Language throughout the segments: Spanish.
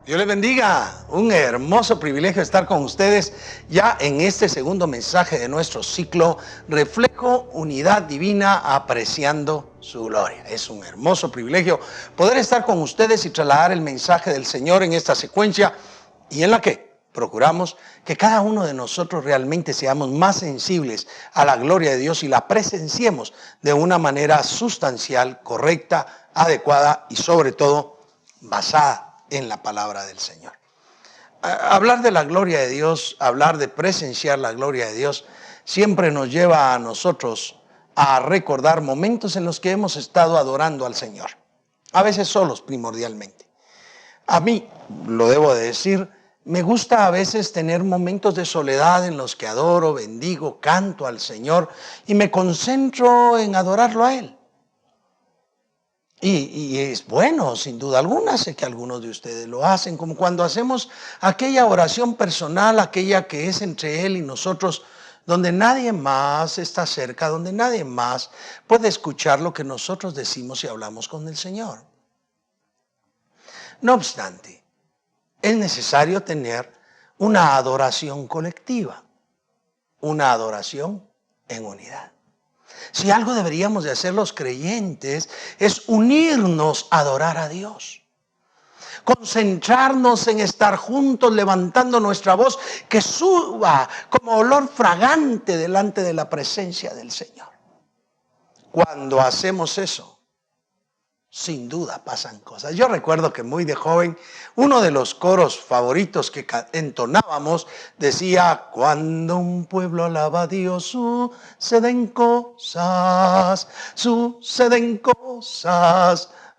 Dios les bendiga, un hermoso privilegio estar con ustedes ya en este segundo mensaje de nuestro ciclo Reflejo Unidad Divina Apreciando Su Gloria. Es un hermoso privilegio poder estar con ustedes y trasladar el mensaje del Señor en esta secuencia y en la que procuramos que cada uno de nosotros realmente seamos más sensibles a la gloria de Dios y la presenciemos de una manera sustancial, correcta, adecuada y sobre todo basada en la palabra del Señor. Hablar de la gloria de Dios, hablar de presenciar la gloria de Dios, siempre nos lleva a nosotros a recordar momentos en los que hemos estado adorando al Señor. A veces solos primordialmente. A mí, lo debo de decir, me gusta a veces tener momentos de soledad en los que adoro, bendigo, canto al Señor y me concentro en adorarlo a Él. Y es bueno, sin duda alguna, sé que algunos de ustedes lo hacen, como cuando hacemos aquella oración personal, aquella que es entre Él y nosotros, donde nadie más está cerca, donde nadie más puede escuchar lo que nosotros decimos y hablamos con el Señor. No obstante, es necesario tener una adoración colectiva, una adoración en unidad. Si algo deberíamos de hacer los creyentes es unirnos a adorar a Dios. Concentrarnos en estar juntos, levantando nuestra voz, que suba como olor fragante delante de la presencia del Señor. Cuando hacemos eso, sin duda pasan cosas. Yo recuerdo que muy de joven, uno de los coros favoritos que entonábamos decía: cuando un pueblo alaba a Dios, suceden cosas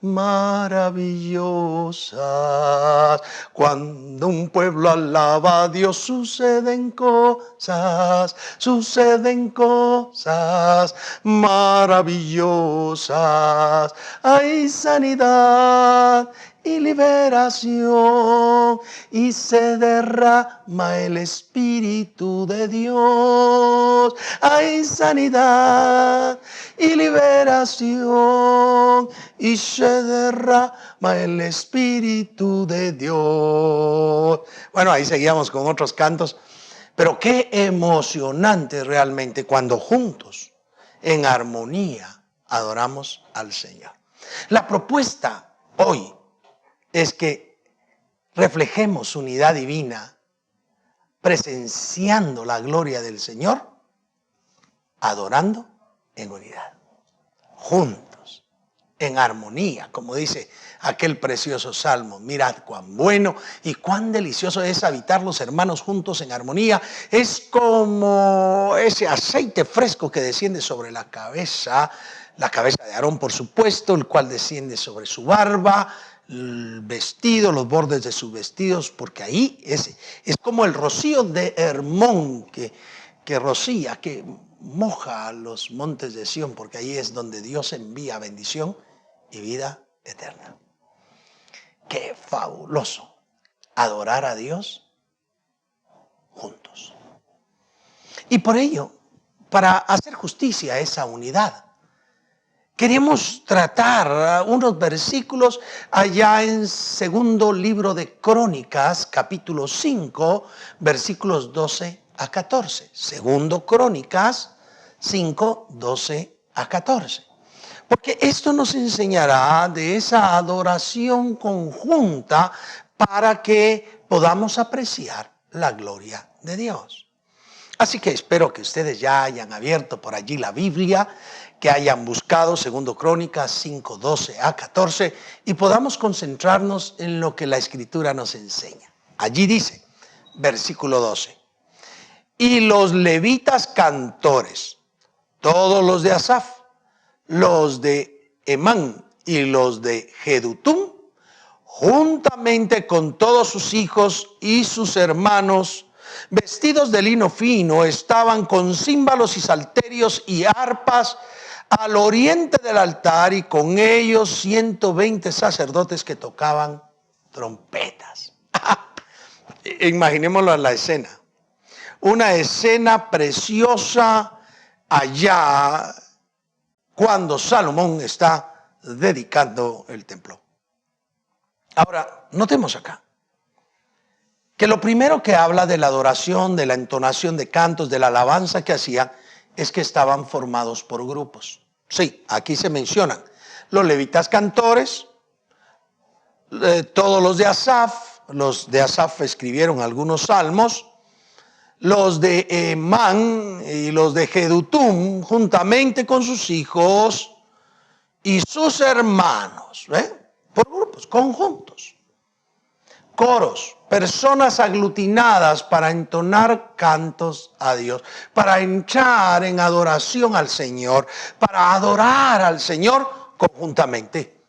maravillosas. Cuando un pueblo alaba a Dios, suceden cosas maravillosas. Hay sanidad y liberación y se derrama el Espíritu de Dios. Hay sanidad y liberación y se derrama el Espíritu de Dios. Bueno, ahí seguíamos con otros cantos, pero qué emocionante realmente cuando juntos, en armonía, adoramos al Señor. La propuesta hoy es que reflejemos unidad divina, presenciando la gloria del Señor, adorando en unidad, juntos, en armonía, como dice aquel precioso salmo. Mirad cuán bueno y cuán delicioso es habitar los hermanos juntos en armonía. Es como ese aceite fresco que desciende sobre la cabeza de Aarón, por supuesto, el cual desciende sobre su barba, el vestido, los bordes de sus vestidos, porque ahí es como el rocío de Hermón que rocía, que moja los montes de Sión, porque ahí es donde Dios envía bendición y vida eterna. Qué fabuloso adorar a Dios juntos. Y por ello, para hacer justicia a esa unidad, queremos tratar unos versículos allá en segundo libro de Crónicas, capítulo 5, versículos 12 a 14. Segundo Crónicas 5, 12 a 14. Porque esto nos enseñará de esa adoración conjunta para que podamos apreciar la gloria de Dios. Así que espero que ustedes ya hayan abierto por allí la Biblia, que hayan buscado segundo Crónicas 5, 12 a 14 y podamos concentrarnos en lo que la Escritura nos enseña. Allí dice, versículo 12, y los levitas cantores, todos los de Asaf, los de Emán y los de Jedutum, juntamente con todos sus hijos y sus hermanos, vestidos de lino fino, estaban con címbalos y salterios y arpas al oriente del altar, y con ellos 120 sacerdotes que tocaban trompetas. Imaginémoslo en la escena. Una escena preciosa allá cuando Salomón está dedicando el templo. Ahora, notemos acá que lo primero que habla de la adoración, de la entonación de cantos, de la alabanza que hacían, es que estaban formados por grupos. Sí, aquí se mencionan los levitas cantores, todos los de Asaf escribieron algunos salmos, los de Emán y los de Jedutum, juntamente con sus hijos y sus hermanos, por grupos, conjuntos. Coros, personas aglutinadas para entonar cantos a Dios, para entrar en adoración al Señor, para adorar al Señor conjuntamente.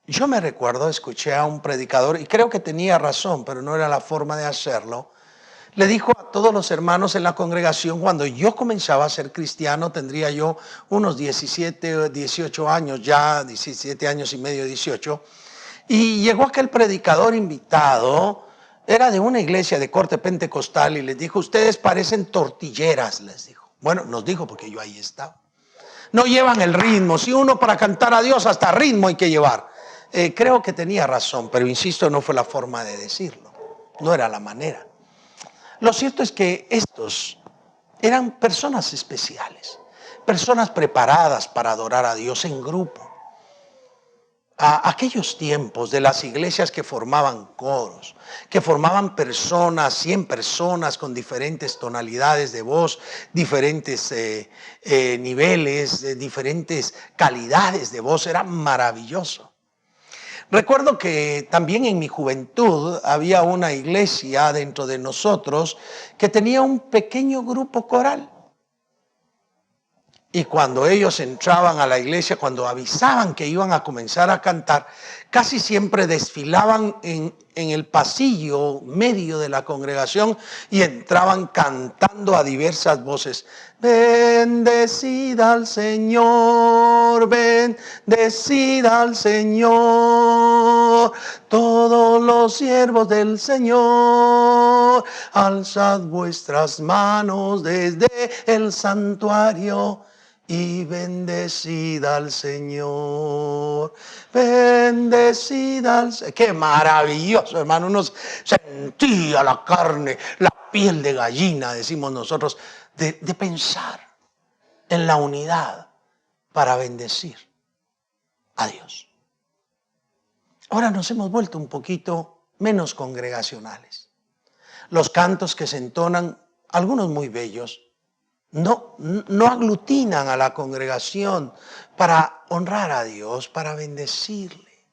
Yo me recuerdo, escuché a un predicador, y creo que tenía razón, pero no era la forma de hacerlo. Le dijo a todos los hermanos en la congregación, cuando yo comenzaba a ser cristiano, tendría yo unos 17 o 18 años, ya 17 años y medio, 18, y llegó aquel predicador invitado, era de una iglesia de corte pentecostal, y les dijo: ustedes parecen tortilleras, les dijo. Bueno, nos dijo porque yo ahí estaba. No llevan el ritmo. Si uno para cantar a Dios hasta ritmo hay que llevar. Creo que tenía razón, pero insisto, no fue la forma de decirlo. No era la manera. Lo cierto es que estos eran personas especiales, personas preparadas para adorar a Dios en grupo. A aquellos tiempos de las iglesias que formaban coros, que formaban personas, 100 personas con diferentes tonalidades de voz, diferentes niveles, diferentes calidades de voz, era maravilloso. Recuerdo que también en mi juventud había una iglesia dentro de nosotros que tenía un pequeño grupo coral. Y cuando ellos entraban a la iglesia, cuando avisaban que iban a comenzar a cantar, casi siempre desfilaban en el pasillo medio de la congregación y entraban cantando a diversas voces. Bendecida al Señor, bendecida al Señor, todos los siervos del Señor, alzad vuestras manos desde el santuario y bendecida al Señor, bendecida al Señor. Qué maravilloso, hermano. Uno sentía la carne, la piel de gallina, decimos nosotros, de pensar en la unidad para bendecir a Dios. Ahora nos hemos vuelto un poquito menos congregacionales. Los cantos que se entonan, algunos muy bellos, no aglutinan a la congregación para honrar a Dios, para bendecirle.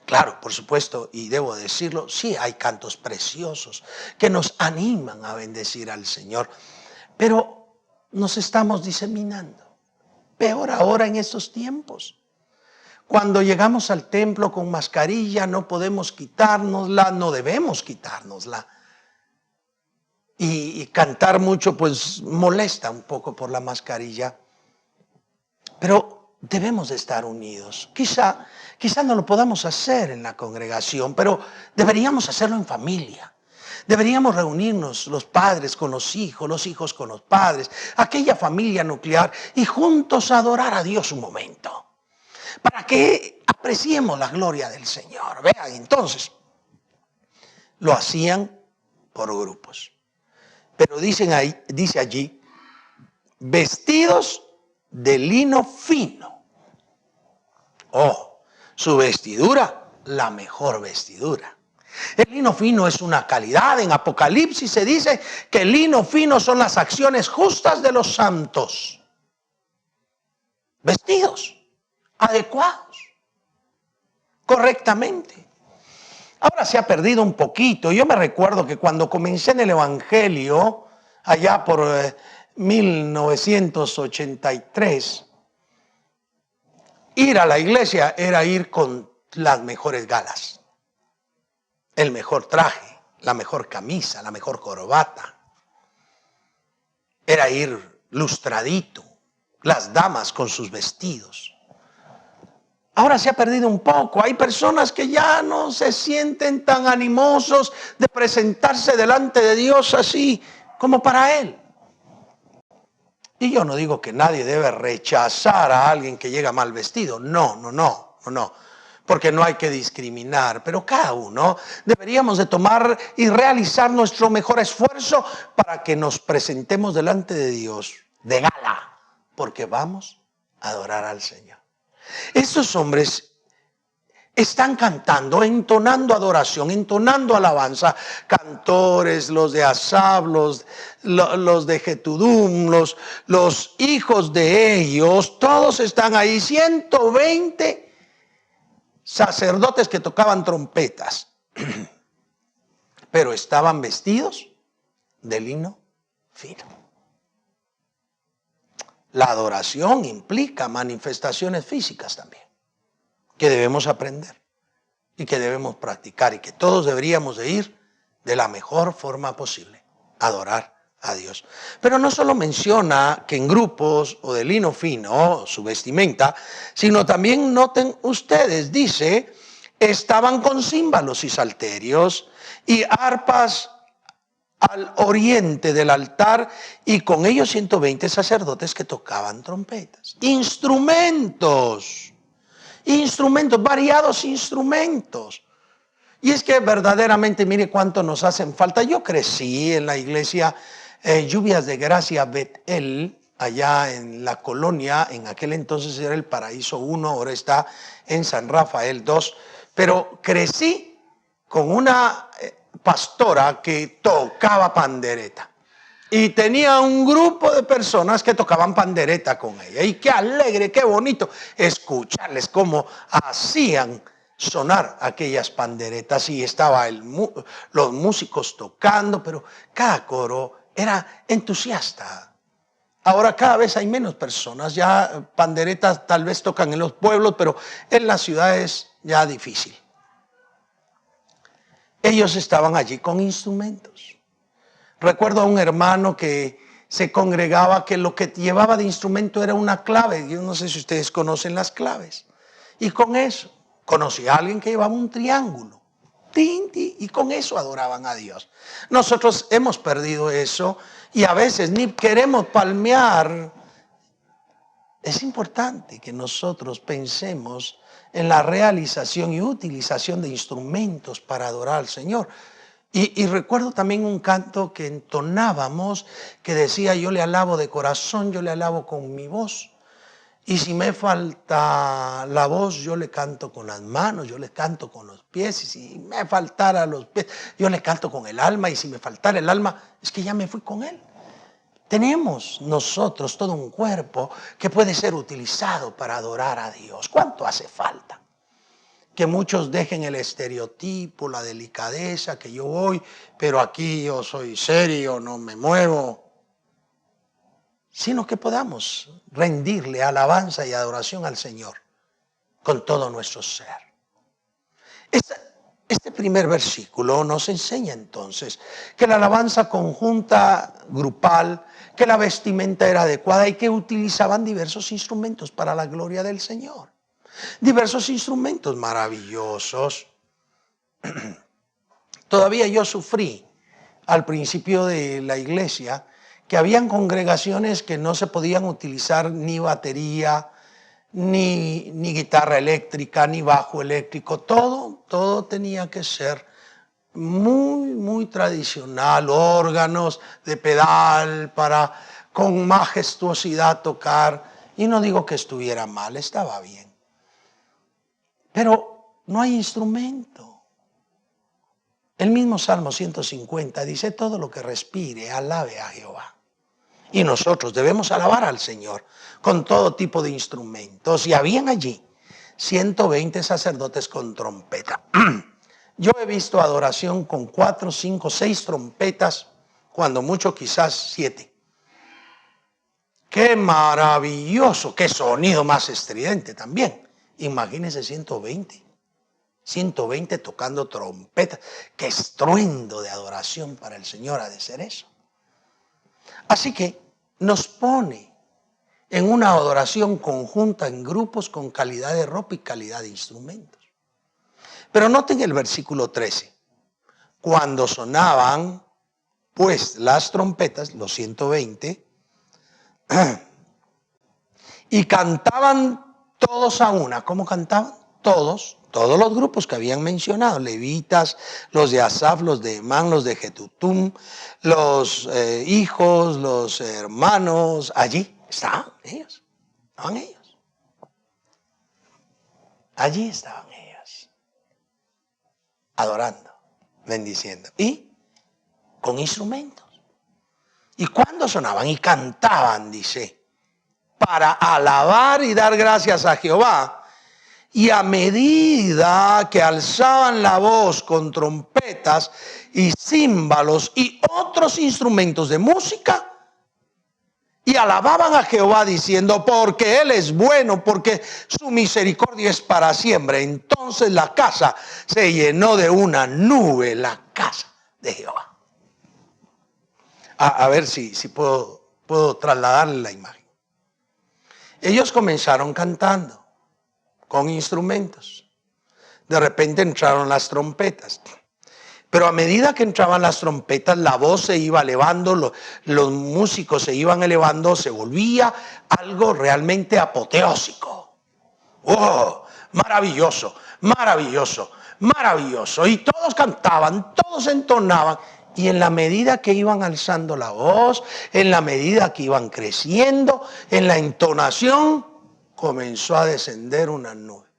Claro, por supuesto, y debo decirlo, sí hay cantos preciosos que nos animan a bendecir al Señor, pero nos estamos diseminando. Peor ahora en estos tiempos. Cuando llegamos al templo con mascarilla, no podemos quitárnosla, no debemos quitárnosla. Y cantar mucho pues molesta un poco por la mascarilla, pero debemos de estar unidos. Quizá no lo podamos hacer en la congregación, pero deberíamos hacerlo en familia. Deberíamos reunirnos los padres con los hijos con los padres, aquella familia nuclear, y juntos adorar a Dios un momento, para que apreciemos la gloria del Señor. Vean, entonces, lo hacían por grupos. Pero dice allí, vestidos de lino fino. Oh, su vestidura, la mejor vestidura. El lino fino es una calidad. En Apocalipsis se dice que el lino fino son las acciones justas de los santos. Vestidos, adecuados, correctamente. Ahora se ha perdido un poquito. Yo me recuerdo que cuando comencé en el Evangelio, allá por 1983, ir a la iglesia era ir con las mejores galas, el mejor traje, la mejor camisa, la mejor corbata. Era ir lustradito, las damas con sus vestidos. Ahora se ha perdido un poco. Hay personas que ya no se sienten tan animosos de presentarse delante de Dios así como para Él. Y yo no digo que nadie debe rechazar a alguien que llega mal vestido. No. Porque no hay que discriminar. Pero cada uno deberíamos de tomar y realizar nuestro mejor esfuerzo para que nos presentemos delante de Dios de gala. Porque vamos a adorar al Señor. Estos hombres están cantando, entonando adoración, entonando alabanza. Cantores, los de Asaf, los de Getudum, los hijos de ellos, todos están ahí. 120 sacerdotes que tocaban trompetas, pero estaban vestidos de lino fino. La adoración implica manifestaciones físicas también, que debemos aprender y que debemos practicar y que todos deberíamos de ir de la mejor forma posible, adorar a Dios. Pero no solo menciona que en grupos o de lino fino, su vestimenta, sino también noten ustedes, dice, estaban con címbalos y salterios y arpas al oriente del altar y con ellos 120 sacerdotes que tocaban trompetas. Instrumentos, variados instrumentos. Y es que verdaderamente, mire cuánto nos hacen falta. Yo crecí en la iglesia Lluvias de Gracia Betel, allá en la colonia, en aquel entonces era el Paraíso 1, ahora está en San Rafael 2, pero crecí con una pastora que tocaba pandereta. Y tenía un grupo de personas que tocaban pandereta con ella. Y qué alegre, qué bonito escucharles cómo hacían sonar aquellas panderetas. Y estaba los músicos tocando, pero cada coro era entusiasta. Ahora cada vez hay menos personas. Ya panderetas tal vez tocan en los pueblos, pero en las ciudades ya difícil. Ellos estaban allí con instrumentos. Recuerdo a un hermano que se congregaba que lo que llevaba de instrumento era una clave. Yo no sé si ustedes conocen las claves. Y con eso, conocí a alguien que llevaba un triángulo. Y con eso adoraban a Dios. Nosotros hemos perdido eso y a veces ni queremos palmear. Es importante que nosotros pensemos en la realización y utilización de instrumentos para adorar al Señor. Y recuerdo también un canto que entonábamos que decía: yo le alabo de corazón, yo le alabo con mi voz. Y si me falta la voz, yo le canto con las manos, yo le canto con los pies. Y si me faltara los pies, yo le canto con el alma. Y si me faltara el alma, es que ya me fui con él. Tenemos nosotros todo un cuerpo que puede ser utilizado para adorar a Dios. ¿Cuánto hace falta? Que muchos dejen el estereotipo, la delicadeza, que yo voy, pero aquí yo soy serio, no me muevo. Sino que podamos rendirle alabanza y adoración al Señor con todo nuestro ser. Este primer versículo nos enseña entonces que la alabanza conjunta, grupal, que la vestimenta era adecuada y que utilizaban diversos instrumentos para la gloria del Señor. Diversos instrumentos maravillosos. Todavía yo sufrí al principio de la iglesia que habían congregaciones que no se podían utilizar ni batería, ni guitarra eléctrica, ni bajo eléctrico. Todo tenía que ser muy tradicional, órganos de pedal para con majestuosidad tocar. Y no digo que estuviera mal, estaba bien. Pero no hay instrumento. El mismo Salmo 150 dice: todo lo que respire, alabe a Jehová. Y nosotros debemos alabar al Señor con todo tipo de instrumentos. Y habían allí 120 sacerdotes con trompeta. Yo he visto adoración con 4, 5, 6 trompetas, cuando mucho quizás 7. ¡Qué maravilloso! ¡Qué sonido más estridente también! Imagínense 120 tocando trompetas. ¡Qué estruendo de adoración para el Señor ha de ser eso! Así que nos pone en una adoración conjunta en grupos con calidad de ropa y calidad de instrumentos. Pero noten el versículo 13. Cuando sonaban pues las trompetas, los 120, Y cantaban todos a una. ¿Cómo cantaban? Todos los grupos que habían mencionado, levitas, los de Asaf, los de Emán, los de Jetutum, los hijos, los hermanos, allí estaban ellos, allí estaban ellos, adorando, bendiciendo, y con instrumentos. ¿Y cuándo sonaban? Y cantaban, dice, para alabar y dar gracias a Jehová. Y a medida que alzaban la voz con trompetas y címbalos y otros instrumentos de música, y alababan a Jehová diciendo, porque Él es bueno, porque su misericordia es para siempre. Entonces la casa se llenó de una nube, la casa de Jehová. A ver si puedo trasladarle la imagen. Ellos comenzaron cantando con instrumentos. De repente entraron las trompetas. Pero a medida que entraban las trompetas, la voz se iba elevando, los músicos se iban elevando, se volvía algo realmente apoteósico. ¡Oh! Maravilloso, maravilloso, maravilloso. Y todos cantaban, todos entonaban. Y en la medida que iban alzando la voz, en la medida que iban creciendo, en la entonación, comenzó a descender una nube.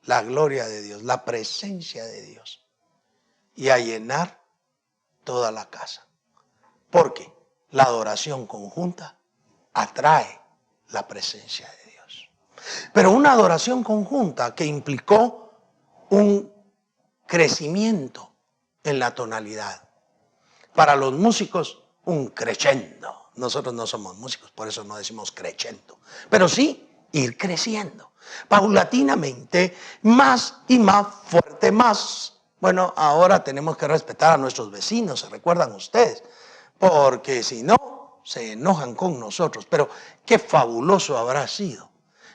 La gloria de Dios, la presencia de Dios. Y a llenar toda la casa. Porque la adoración conjunta atrae la presencia de Dios. Pero una adoración conjunta que implicó un crecimiento en la tonalidad. Para los músicos, un crescendo. Nosotros no somos músicos, por eso no decimos crescendo. Pero sí ir creciendo. Paulatinamente, más y más fuerte, más. Bueno, ahora tenemos que respetar a nuestros vecinos, ¿se recuerdan ustedes? Porque si no, se enojan con nosotros. Pero qué fabuloso habrá sido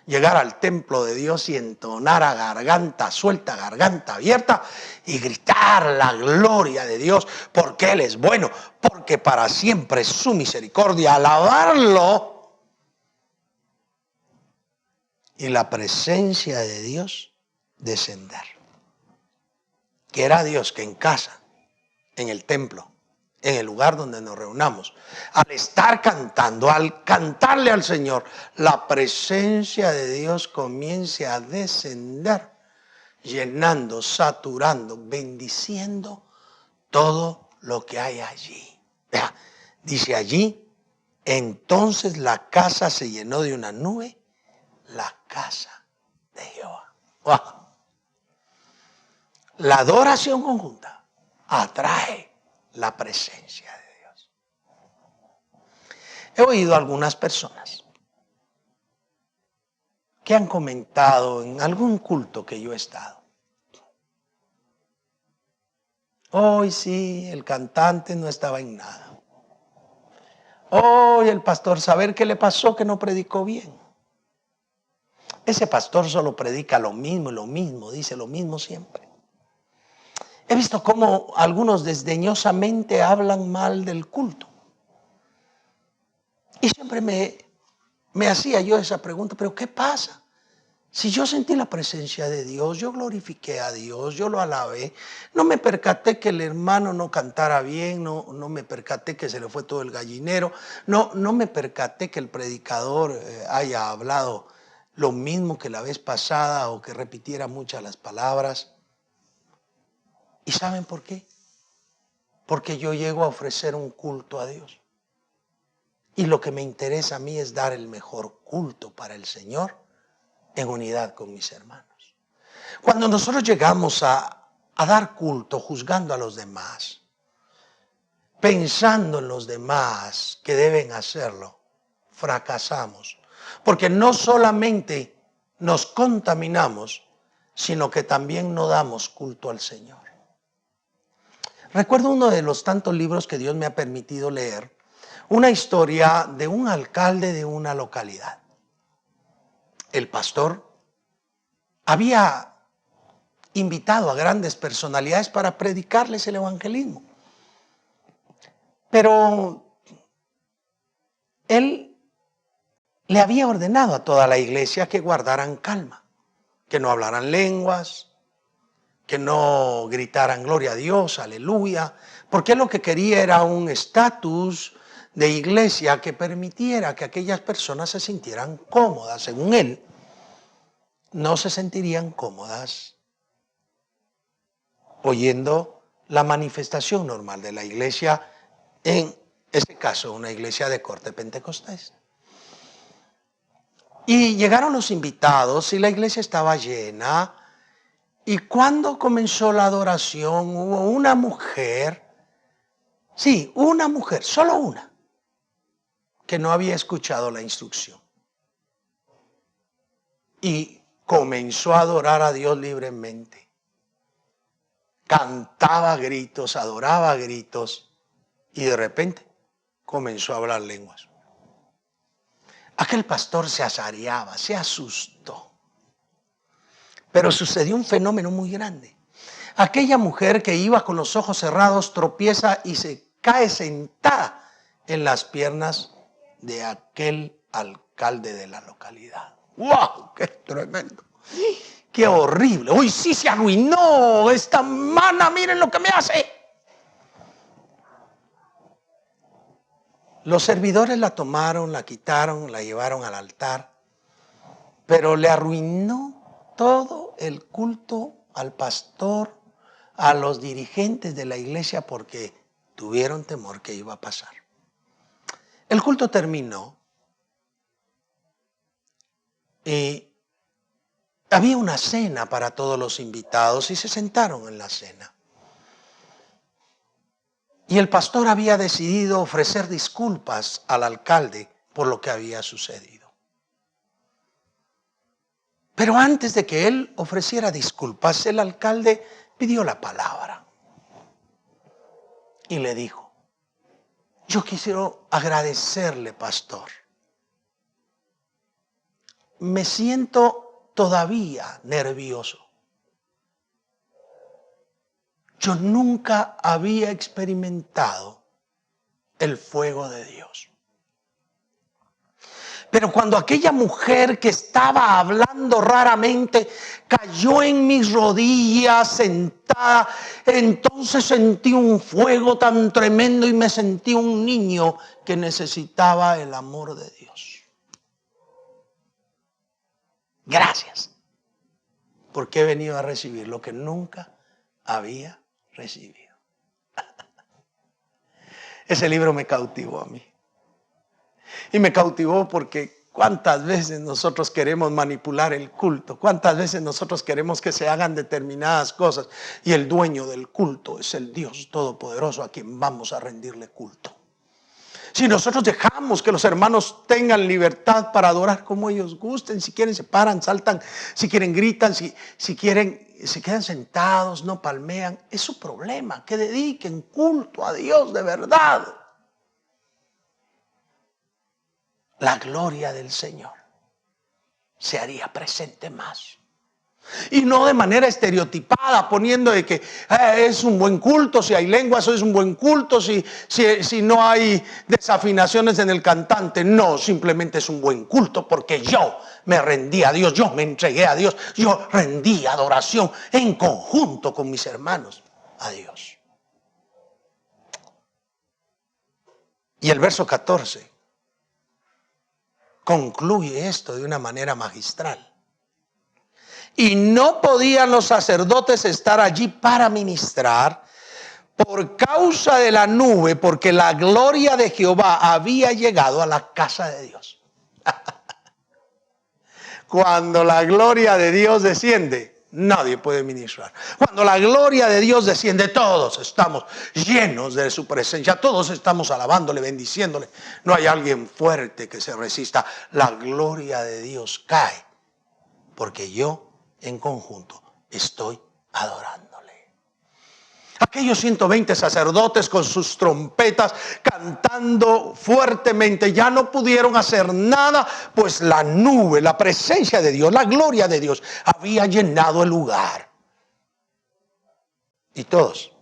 llegar al templo de Dios y entonar a garganta suelta, garganta abierta y gritar la gloria de Dios, porque Él es bueno, porque para siempre es su misericordia, alabarlo. Y la presencia de Dios descender. Que era Dios que en casa, en el templo, en el lugar donde nos reunamos, al estar cantando, al cantarle al Señor, la presencia de Dios comience a descender, llenando, saturando, bendiciendo todo lo que hay allí. Vea, dice allí, entonces la casa se llenó de una nube, la casa de Jehová. ¡Wow! La adoración conjunta atrae la presencia de Dios. He oído a algunas personas que han comentado en algún culto que yo he estado. Hoy sí, el cantante no estaba en nada. Hoy el pastor, saber qué le pasó, que no predicó bien. Ese pastor solo predica lo mismo, dice lo mismo siempre. He visto cómo algunos desdeñosamente hablan mal del culto. Y siempre me hacía yo esa pregunta, ¿pero qué pasa? Si yo sentí la presencia de Dios, yo glorifiqué a Dios, yo lo alabé, no me percaté que el hermano no cantara bien, no me percaté que se le fue todo el gallinero, no me percaté que el predicador haya hablado lo mismo que la vez pasada o que repitiera muchas las palabras. ¿Y saben por qué? Porque yo llego a ofrecer un culto a Dios. Y lo que me interesa a mí es dar el mejor culto para el Señor en unidad con mis hermanos. Cuando nosotros llegamos a dar culto juzgando a los demás, pensando en los demás que deben hacerlo, fracasamos. Porque no solamente nos contaminamos, sino que también no damos culto al Señor. Recuerdo uno de los tantos libros que Dios me ha permitido leer, una historia de un alcalde de una localidad. El pastor había invitado a grandes personalidades para predicarles el evangelismo. Pero él le había ordenado a toda la iglesia que guardaran calma, que no hablaran lenguas, que no gritaran gloria a Dios, aleluya, porque lo que quería era un estatus de iglesia que permitiera que aquellas personas se sintieran cómodas. Según él, no se sentirían cómodas oyendo la manifestación normal de la iglesia, en este caso una iglesia de corte pentecostés. Y llegaron los invitados y la iglesia estaba llena. Y cuando comenzó la adoración, hubo una mujer, sí, una mujer, solo una, que no había escuchado la instrucción. Y comenzó a adorar a Dios libremente. Cantaba a gritos, adoraba a gritos, y de repente comenzó a hablar lenguas. Aquel pastor se azareaba, se asustó. Pero sucedió un fenómeno muy grande. Aquella mujer que iba con los ojos cerrados tropieza y se cae sentada en las piernas de aquel alcalde de la localidad. ¡Wow! ¡Qué tremendo! ¡Qué horrible! ¡Uy, sí se arruinó esta mana! ¡Miren lo que me hace! Los servidores la tomaron, la quitaron, la llevaron al altar, pero le arruinó todo el culto al pastor, a los dirigentes de la iglesia, porque tuvieron temor que iba a pasar. El culto terminó y había una cena para todos los invitados y se sentaron en la cena. Y el pastor había decidido ofrecer disculpas al alcalde por lo que había sucedido. Pero antes de que él ofreciera disculpas, el alcalde pidió la palabra y le dijo: yo quisiera agradecerle, pastor. Me siento todavía nervioso. Yo nunca había experimentado el fuego de Dios. Pero cuando aquella mujer que estaba hablando raramente cayó en mis rodillas sentada, entonces sentí un fuego tan tremendo y me sentí un niño que necesitaba el amor de Dios. Gracias, porque he venido a recibir lo que nunca había recibido. Ese libro me cautivó a mí. Y me cautivó porque cuántas veces nosotros queremos manipular el culto, cuántas veces nosotros queremos que se hagan determinadas cosas y el dueño del culto es el Dios Todopoderoso a quien vamos a rendirle culto. Si nosotros dejamos que los hermanos tengan libertad para adorar como ellos gusten, si quieren se paran, saltan, si quieren gritan, si quieren se quedan sentados, no palmean, es su problema. Que dediquen culto a Dios de verdad. La gloria del Señor se haría presente más. Y no de manera estereotipada, poniendo de que es un buen culto, si hay lenguas es un buen culto, si no hay desafinaciones en el cantante. No, simplemente es un buen culto porque yo me rendí a Dios, yo me entregué a Dios, yo rendí adoración en conjunto con mis hermanos a Dios. Y el verso 14 concluye esto de una manera magistral. Y no podían los sacerdotes estar allí para ministrar por causa de la nube, porque la gloria de Jehová había llegado a la casa de Dios. Cuando la gloria de Dios desciende, nadie puede ministrar. Cuando la gloria de Dios desciende, todos estamos llenos de su presencia, todos estamos alabándole, bendiciéndole. No hay alguien fuerte que se resista. La gloria de Dios cae, porque yo en conjunto estoy adorándole. Aquellos 120 sacerdotes con sus trompetas cantando fuertemente ya no pudieron hacer nada, pues la nube, la presencia de Dios, la gloria de Dios había llenado el lugar. Y todos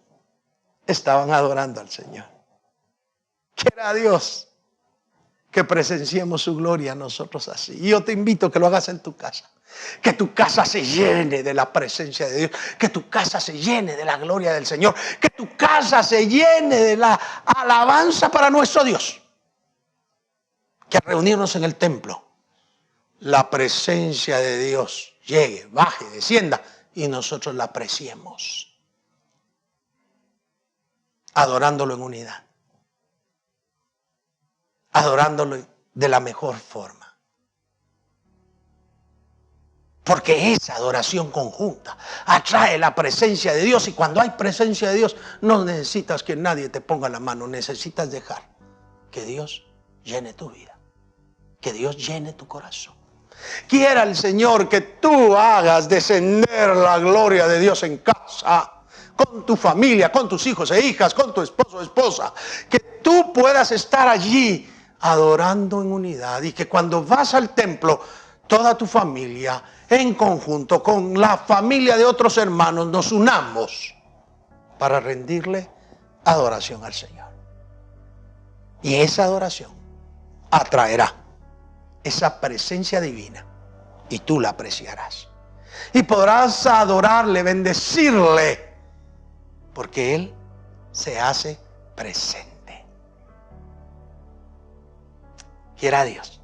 estaban adorando al Señor, que era Dios, que presenciemos su gloria nosotros así. Y yo te invito a que lo hagas en tu casa. Que tu casa se llene de la presencia de Dios. Que tu casa se llene de la gloria del Señor. Que tu casa se llene de la alabanza para nuestro Dios. Que al reunirnos en el templo, la presencia de Dios llegue, baje, descienda y nosotros la apreciemos. Adorándolo en unidad. Adorándolo de la mejor forma. Porque esa adoración conjunta atrae la presencia de Dios. Y cuando hay presencia de Dios, no necesitas que nadie te ponga la mano. Necesitas dejar que Dios llene tu vida. Que Dios llene tu corazón. Quiera el Señor que tú hagas descender la gloria de Dios en casa, con tu familia, con tus hijos e hijas, con tu esposo o esposa. Que tú puedas estar allí adorando en unidad. Y que cuando vas al templo, toda tu familia en conjunto con la familia de otros hermanos nos unamos para rendirle adoración al Señor. Y esa adoración atraerá esa presencia divina y tú la apreciarás. Y podrás adorarle, bendecirle, porque Él se hace presente. Quiera Dios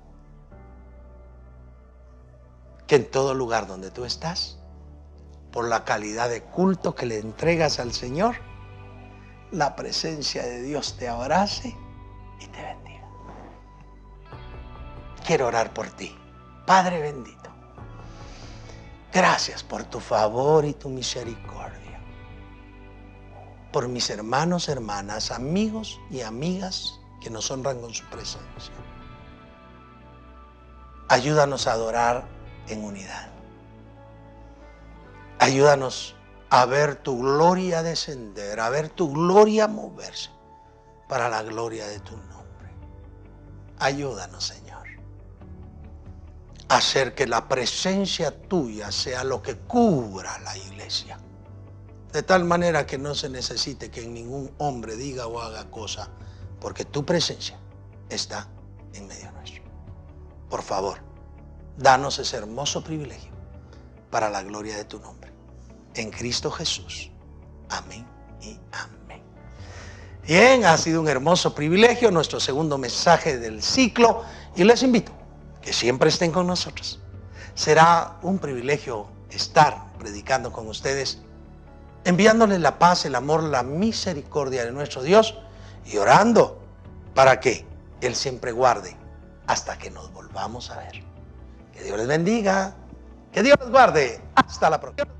que en todo lugar donde tú estás, por la calidad de culto que le entregas al Señor, la presencia de Dios te abrace y te bendiga. Quiero orar por ti. Padre bendito, gracias por tu favor y tu misericordia. Por mis hermanos, hermanas, amigos y amigas que nos honran con su presencia. Ayúdanos a adorar en unidad. Ayúdanos a ver tu gloria descender, a ver tu gloria moverse para la gloria de tu nombre. Ayúdanos, Señor, a hacer que la presencia tuya sea lo que cubra la iglesia, de tal manera que no se necesite que ningún hombre diga o haga cosa, porque tu presencia está en medio nuestro. Por favor, danos ese hermoso privilegio para la gloria de tu nombre. En Cristo Jesús. Amén y amén. Bien, ha sido un hermoso privilegio, nuestro segundo mensaje del ciclo. Y les invito que siempre estén con nosotros. Será un privilegio estar predicando con ustedes, enviándoles la paz, el amor, la misericordia de nuestro Dios y orando para que Él siempre guarde hasta que nos volvamos a ver. Que Dios les bendiga, que Dios les guarde. Hasta la próxima.